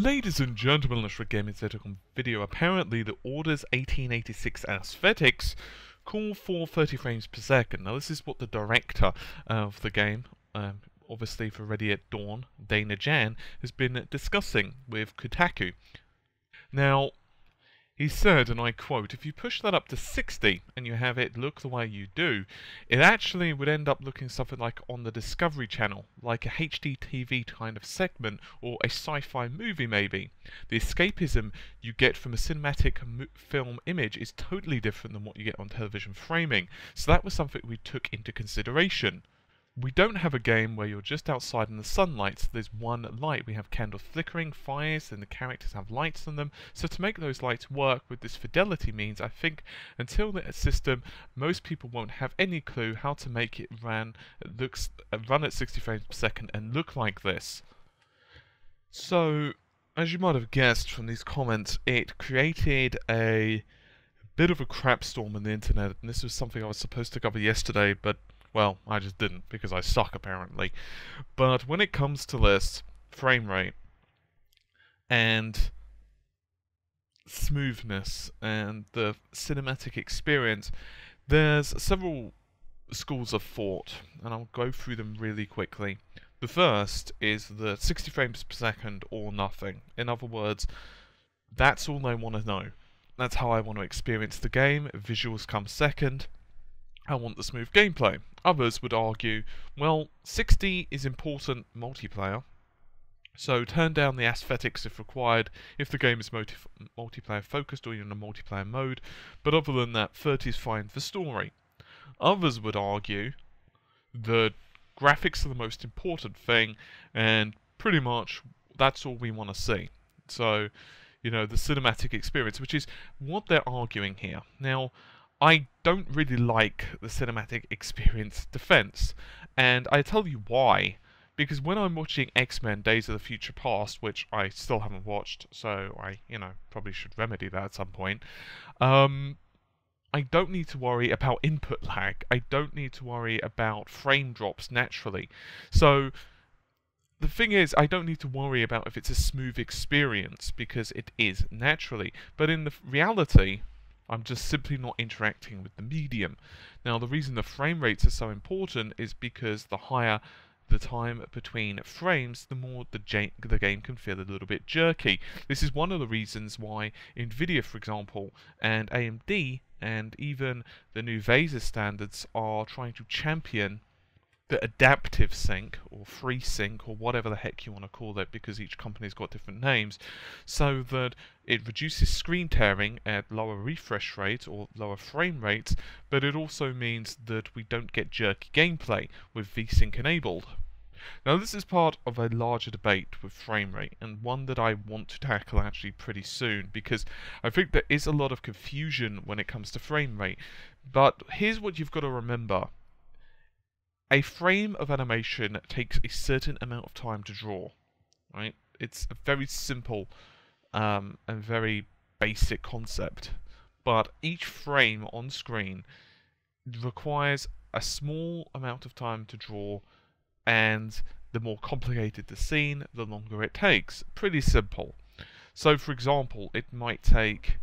Ladies and gentlemen, let's gaming on video. Apparently the Order's 1886 aesthetics call for 30 frames per second. Now this is what the director of the game, obviously for Ready at Dawn, Dana Jan, has been discussing with Kotaku. Now, he said, and I quote, if you push that up to 60 and you have it look the way you do, it actually would end up looking something like on the Discovery Channel, like a HDTV kind of segment or a sci-fi movie maybe. The escapism you get from a cinematic film image is totally different than what you get on television framing, so that was something we took into consideration. We don't have a game where you're just outside in the sunlight, so there's one light. We have candle flickering, fires, and the characters have lights on them. So to make those lights work with this fidelity means, I think, until the system, most people won't have any clue how to make it run at 60 frames per second and look like this. So, as you might have guessed from these comments, it created a bit of a crap storm on the internet, and this was something I was supposed to cover yesterday, but well, I just didn't, because I suck apparently. But when it comes to this, frame rate, and smoothness, and the cinematic experience, there's several schools of thought, and I'll go through them really quickly. The first is the 60 frames per second or nothing. In other words, that's all I want to know. That's how I want to experience the game. Visuals come second. I want the smooth gameplay. Others would argue, well, 60 is important multiplayer, so turn down the aesthetics if required, if the game is multiplayer focused or you're in a multiplayer mode, but other than that, 30 is fine for story. Others would argue that graphics are the most important thing, and pretty much that's all we want to see. So, you know, the cinematic experience, which is what they're arguing here. Now, I don't really like the cinematic experience defense, and I tell you why. Because when I'm watching X-Men Days of the Future Past, which I still haven't watched, so I, probably should remedy that at some point, I don't need to worry about input lag. I don't need to worry about frame drops naturally. So, the thing is, I don't need to worry about if it's a smooth experience, because it is naturally. But in the reality, I'm just simply not interacting with the medium. Now, the reason the frame rates are so important is because the higher the time between frames, the more the game can feel a little bit jerky. This is one of the reasons why NVIDIA, for example, and AMD, and even the new VESA standards are trying to champion the adaptive sync, or free sync, or whatever the heck you want to call it, because each company's got different names, so that it reduces screen tearing at lower refresh rates or lower frame rates, but it also means that we don't get jerky gameplay with VSync enabled. Now this is part of a larger debate with frame rate, and one that I want to tackle actually pretty soon, because I think there is a lot of confusion when it comes to frame rate. But here's what you've got to remember. A frame of animation takes a certain amount of time to draw, right? It's a very simple and very basic concept, but each frame on screen requires a small amount of time to draw, and the more complicated the scene, the longer it takes. Pretty simple. So, for example, it might take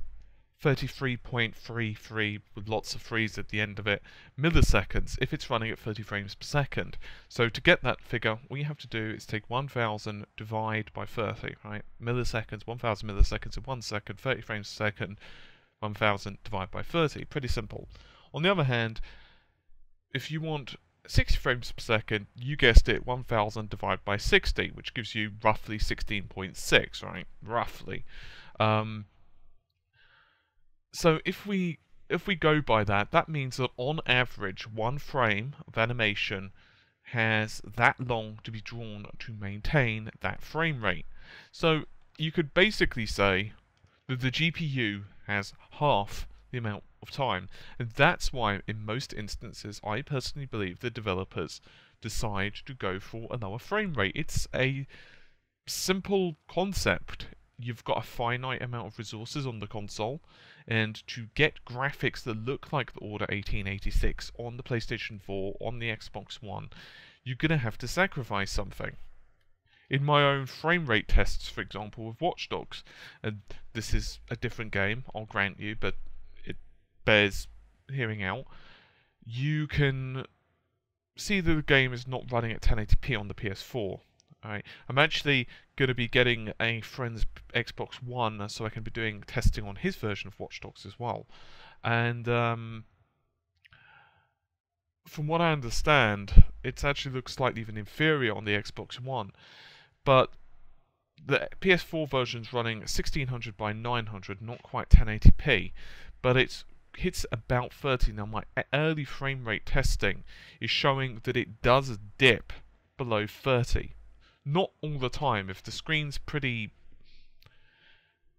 33.33 with lots of threes at the end of it milliseconds if it's running at 30 frames per second. So to get that figure, all you have to do is take 1000 divide by 30, right? Milliseconds, 1000 milliseconds in 1 second, 30 frames per second, 1000 divided by 30. Pretty simple. On the other hand, if you want 60 frames per second, you guessed it, 1000 divided by 60, which gives you roughly 16.6, right? Roughly. So if we go by that, that means that on average, one frame of animation has that long to be drawn to maintain that frame rate. So you could basically say that the GPU has half the amount of time, and that's why in most instances I personally believe the developers decide to go for a lower frame rate. It's a simple concept. You've got a finite amount of resources on the console, and to get graphics that look like the Order 1886 on the PlayStation 4, on the Xbox One, you're going to have to sacrifice something. in my own frame rate tests, for example, with Watch Dogs, and this is a different game, I'll grant you, but it bears hearing out, you can see that the game is not running at 1080p on the PS4. Alright, I'm actually going to be getting a friend's Xbox One so I can be doing testing on his version of Watch Dogs as well. And from what I understand, it actually looks slightly even inferior on the Xbox One. But the PS4 version's running 1600 by 900, not quite 1080p, but it hits about 30. Now my early frame rate testing is showing that it does dip below 30. Not all the time. If the screen's pretty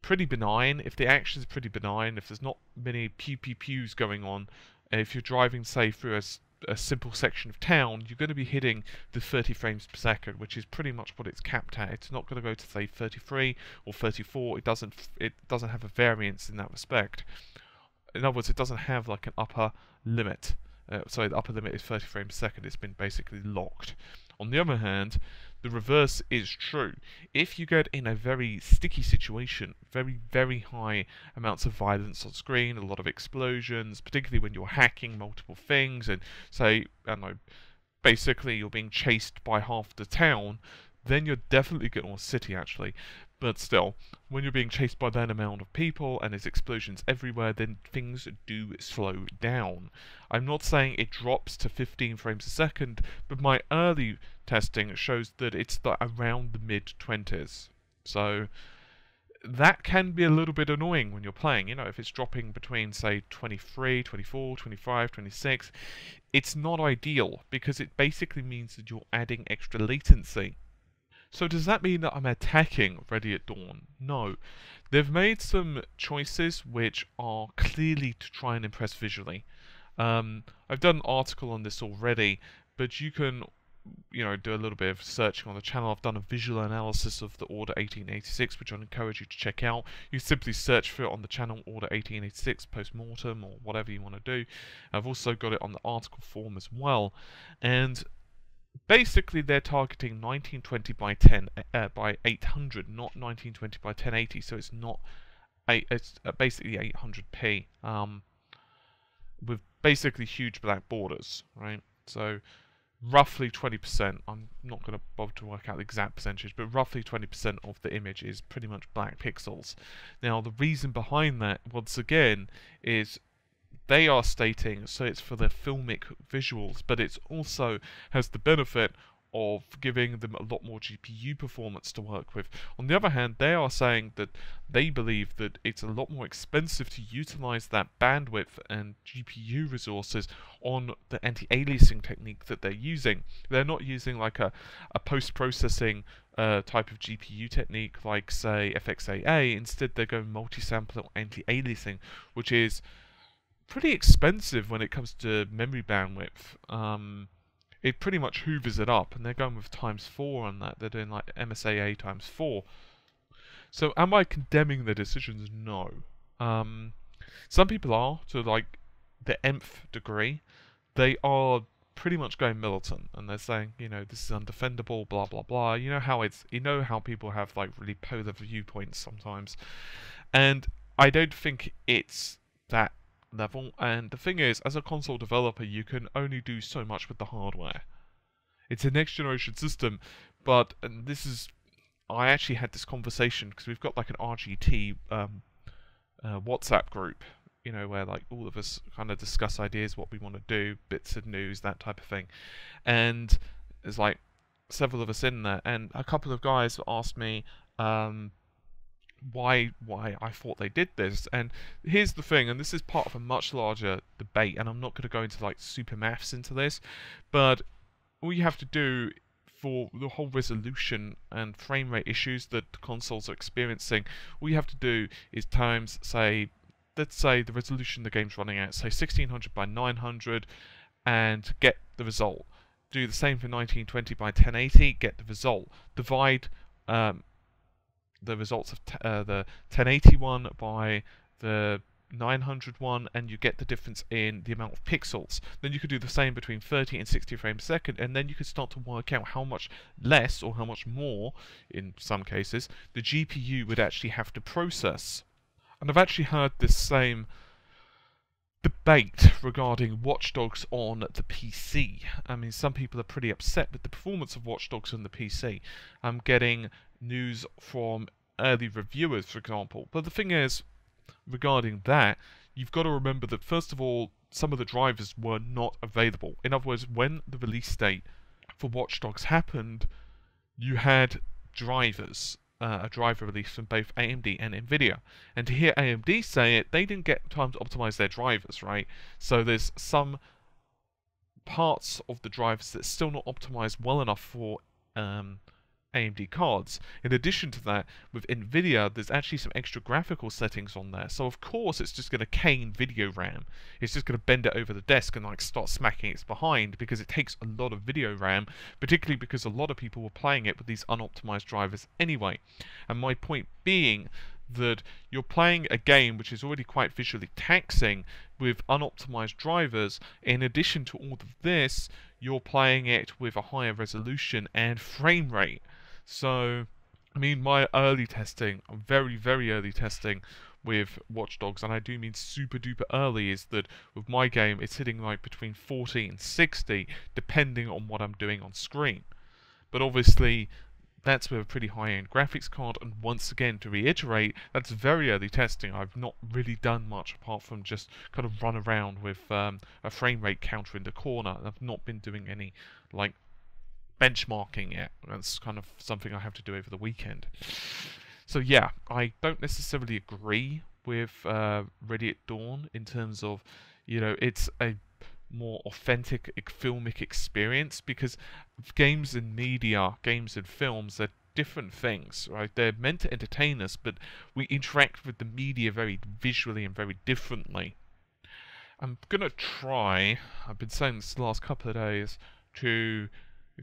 benign, if the action's pretty benign, if there's not many pew-pew-pews going on, if you're driving, say, through a simple section of town, you're going to be hitting the 30 frames per second, which is pretty much what it's capped at. It's not going to go to, say, 33 or 34. It doesn't have a variance in that respect. In other words, it doesn't have like an upper limit. Sorry, the upper limit is 30 frames per second. It's been basically locked. On the other hand, the reverse is true. If you get in a very sticky situation, very, very high amounts of violence on screen, a lot of explosions, particularly when you're hacking multiple things, and say, I don't know, basically you're being chased by half the town, then you're definitely getting, or city actually, but still, when you're being chased by that amount of people and there's explosions everywhere, then things do slow down. I'm not saying it drops to 15 frames a second, but my early testing shows that it's around the mid-20s. So that can be a little bit annoying when you're playing. You know, if it's dropping between, say, 23, 24, 25, 26, it's not ideal because it basically means that you're adding extra latency. So does that mean that I'm attacking Ready at Dawn? No. They've made some choices which are clearly to try and impress visually. I've done an article on this already, but you can, you know, do a little bit of searching on the channel. I've done a visual analysis of the Order 1886, which I'd encourage you to check out. You simply search for it on the channel, Order 1886 post-mortem, or whatever you want to do. I've also got it on the article form as well. And basically, they're targeting 1920 by 800, not 1920 by 1080. So it's not it's basically 800p with basically huge black borders, right? So roughly 20%. I'm not going to bother to work out the exact percentage, but roughly 20% of the image is pretty much black pixels. Now, the reason behind that, once again, is they are stating, so it's for the filmic visuals, but it also has the benefit of giving them a lot more GPU performance to work with. On the other hand, they are saying that they believe that it's a lot more expensive to utilize that bandwidth and GPU resources on the anti-aliasing technique that they're using. They're not using like a post-processing type of GPU technique like, say, FXAA. Instead, they're going multi-sampler anti-aliasing, which is pretty expensive when it comes to memory bandwidth. It pretty much hoovers it up, and they're going with ×4 on that. They're doing like MSAA ×4. So am I condemning their decisions? No. Some people are, to like the nth degree. They are pretty much going militant, and they're saying, you know, this is undefendable, blah blah blah. You know how people have like really polar viewpoints sometimes, and I don't think it's that level. And the thing is, as a console developer, you can only do so much with the hardware. It's a next generation system, but and this is, I actually had this conversation because we've got like an RGT WhatsApp group, you know, where like all of us kind of discuss ideas, what we want to do, bits of news, that type of thing. And there's like several of us in there, and a couple of guys asked me why I thought they did this. And here's the thing, and this is part of a much larger debate, and I'm not going to go into like super maths into this, but all you have to do for the whole resolution and frame rate issues that consoles are experiencing, all you have to do is times, say, let's say the resolution the game's running at, say 1600 by 900, and get the result. Do the same for 1920 by 1080, get the result. Divide the results of the 1080 one by the 900 one, and you get the difference in the amount of pixels. Then you could do the same between 30 and 60 frames a second, and then you could start to work out how much less or how much more, in some cases, the GPU would actually have to process. And I've actually heard this same debate regarding Watch Dogs on the PC. I mean, some people are pretty upset with the performance of Watch Dogs on the PC. I'm getting news from early reviewers, for example. But the thing is, regarding that, you've got to remember that, first of all, some of the drivers were not available. In other words, when the release date for Watch Dogs happened, you had drivers, a driver release from both AMD and Nvidia. And to hear AMD say it, they didn't get time to optimize their drivers, right? So there's some parts of the drivers that's still not optimized well enough for AMD cards. In addition to that, with Nvidia, there's actually some extra graphical settings on there. So of course it's just going to cane video RAM. It's just going to bend it over the desk and like start smacking its behind, because it takes a lot of video RAM, particularly because a lot of people were playing it with these unoptimized drivers anyway. And my point being that you're playing a game which is already quite visually taxing with unoptimized drivers. In addition to all of this, you're playing it with a higher resolution and frame rate. So, I mean, my early testing, very, very early testing with Watch Dogs, and I do mean super duper early, is that with my game, it's hitting like between 40 and 60, depending on what I'm doing on screen. But obviously, that's with a pretty high-end graphics card, and once again, to reiterate, that's very early testing. I've not really done much apart from just kind of run around with a frame rate counter in the corner. I've not been doing any, like, benchmarking yet. That's kind of something I have to do over the weekend. So yeah, I don't necessarily agree with Ready at Dawn in terms of, you know, it's a more authentic filmic experience, because games and media, games and films are different things, right? They're meant to entertain us, but we interact with the media very visually and very differently. I'm gonna try, I've been saying this the last couple of days, to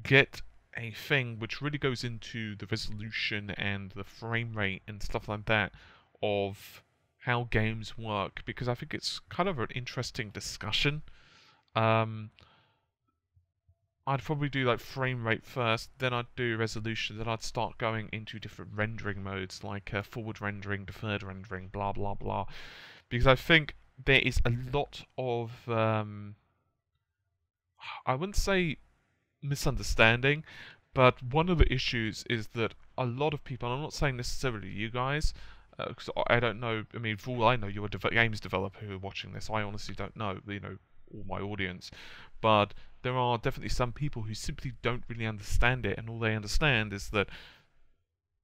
get a thing which really goes into the resolution and the frame rate and stuff like that of how games work, because I think it's kind of an interesting discussion. I'd probably do like frame rate first, then I'd do resolution, then I'd start going into different rendering modes like forward rendering, deferred rendering, blah blah blah, because I think there is a lot of I wouldn't say misunderstanding, but one of the issues is that a lot of people, and I'm not saying necessarily you guys, because I don't know, I mean, for all I know, you're a games developer who are watching this. I honestly don't know, you know, all my audience, but there are definitely some people who simply don't really understand it, and all they understand is that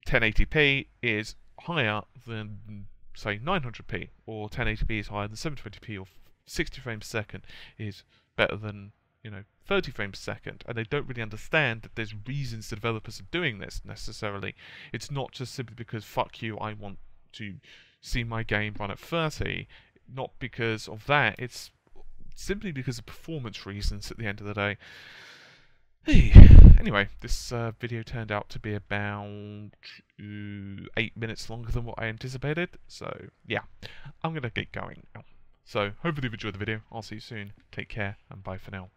1080p is higher than, say, 900p, or 1080p is higher than 720p, or 60 frames a second is better than, you know, 30 frames a second, and they don't really understand that there's reasons the developers are doing this necessarily. It's not just simply because, fuck you, I want to see my game run at 30, not because of that, it's simply because of performance reasons at the end of the day. Hey, anyway, this video turned out to be about 8 minutes longer than what I anticipated, so yeah, I'm gonna get going now. So, hopefully you've enjoyed the video. I'll see you soon. Take care, and bye for now.